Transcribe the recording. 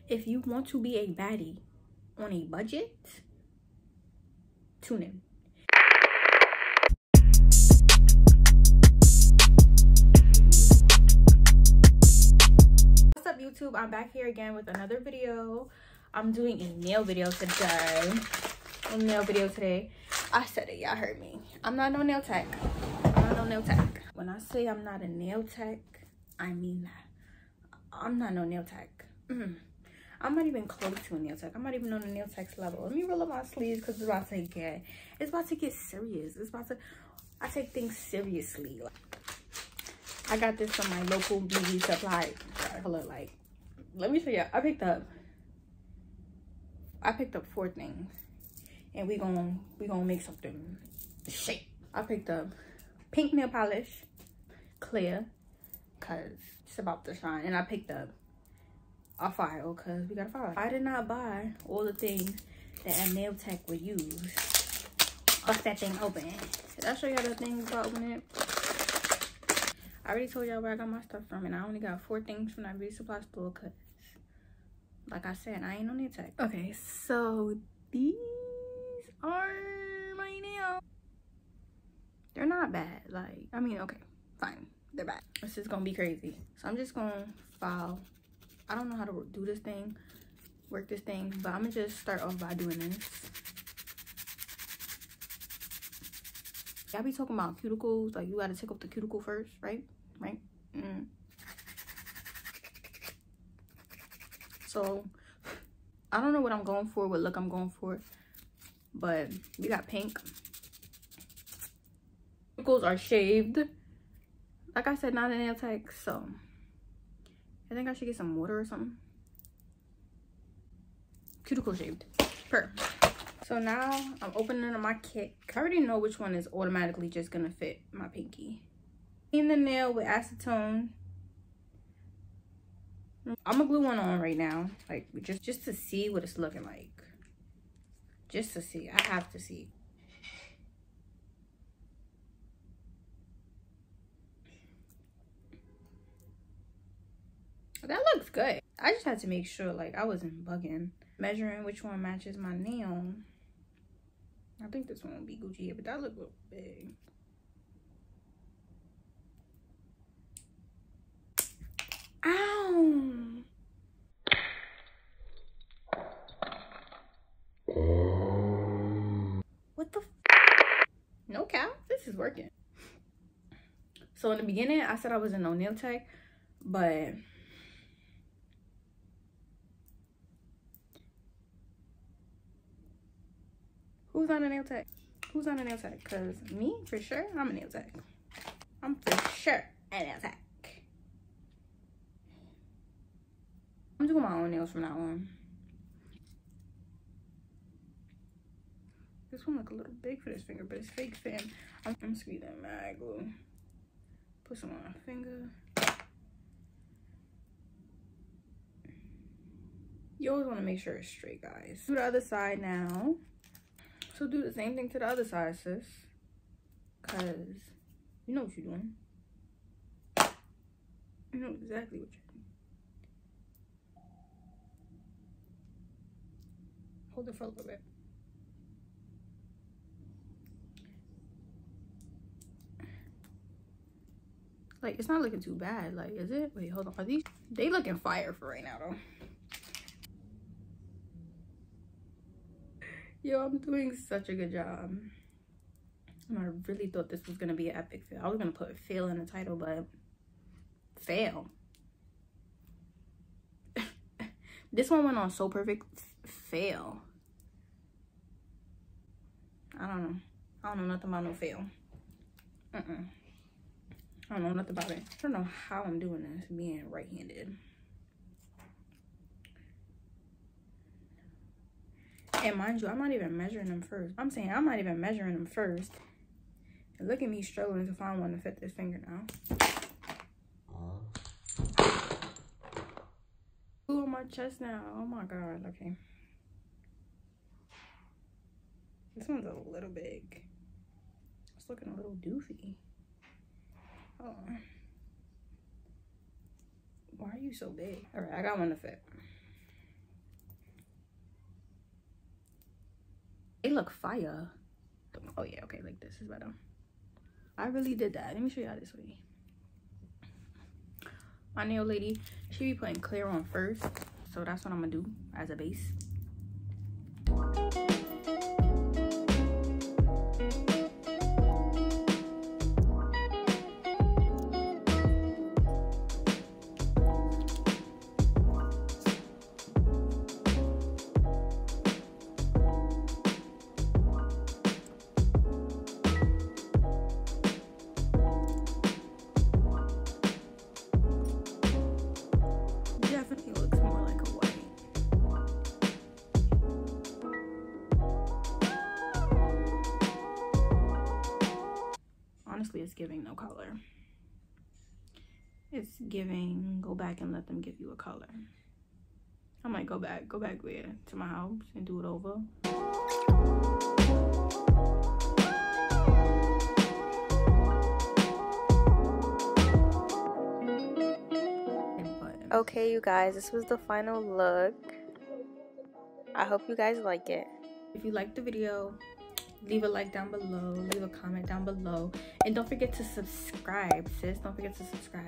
If you want to be a baddie on a budget, tune in. What's up, YouTube? I'm back here again with another video. I'm doing a nail video today. I said it, y'all heard me. I'm not no nail tech. When I say I'm not a nail tech, I mean that. I'm not no nail tech. I'm not even close to a nail tech. I'm not even on a nail tech's level. Let me roll up my sleeves because it's about to get serious. I take things seriously. I got this from my local beauty supply. Let me show you. I picked up 4 things, and we gonna make something shake. I picked up pink nail polish, clear, cause it's about to shine, and I picked up a file, cause we got a file. I did not buy all the things that a nail tech would use. Bust that thing open. Did I show y'all the things about opening it? I already told y'all where I got my stuff from, and I only got 4 things from that beauty supply store, cause like I said, I ain't no nail tech. Okay, so these are my nails. They're not bad. Like, I mean, okay, fine, they're bad. This is gonna be crazy. So I'm just gonna file. I don't know how to do this thing, work this thing, but I'm gonna just start off by doing this. Y'all be talking about cuticles, like you gotta take off the cuticle first, right? So I don't know what I'm going for, what look I'm going for, but we got pink. Cuticles are shaved. Like I said, not a nail tech, so I think I should get some water or something. Cuticle shaved. So now I'm opening up my kit. I already know which one is automatically just gonna fit my pinky. Clean the nail with acetone. I'm gonna glue one on right now, like just to see what it's looking like. Just to see. I have to see. That looks good. I just had to make sure like I wasn't bugging. Measuring which one matches my nail. I think this one will be Gucci, but that look a little big. Ow! What the no cap? This is working. So in the beginning, I said I wasn't no nail tech, but who's not a nail tech? Who's not a nail tech? Because me, for sure, I'm a nail tech. I'm for sure a nail tech. I'm doing my own nails from now on. This one look a little big for this finger, but it's fake fitting. I'm squeezing mad glue. Put some on my finger. You always want to make sure it's straight, guys. Do the other side now. So do the same thing to the other side, sis. Cause you know what you're doing. You know exactly what you're doing. Hold it for a little bit. Like, it's not looking too bad. Like, is it? Wait, hold on. Are these? They looking fire for right now, though. Yo, I'm doing such a good job. And I really thought this was gonna be an epic fail. I was gonna put fail in the title, but fail. This one went on so perfect. Fail. I don't know. I don't know nothing about no fail. I don't know nothing about it. I don't know how I'm doing this, being right-handed. And mind you, I'm not even measuring them first. I'm saying I'm not even measuring them first. And look at me struggling to find one to fit this finger now. Ooh, on my chest now. Oh my god, okay. This one's a little big. It's looking a little doofy. Hold on. Why are you so big? All right, I got one to fit. It look fire. Oh yeah, okay, like this is better. I really did that. Let me show y'all this way. My nail lady, she be putting clear on first, so that's what I'm gonna do as a base. Definitely looks more like a white. Honestly, it's giving no color. It's giving go back and let them give you a color. I might go back where? To my house and do it over. Okay, you guys, this was the final look. I hope you guys like it. If you liked the video, leave a like down below, leave a comment down below, and don't forget to subscribe, sis. Don't forget to subscribe.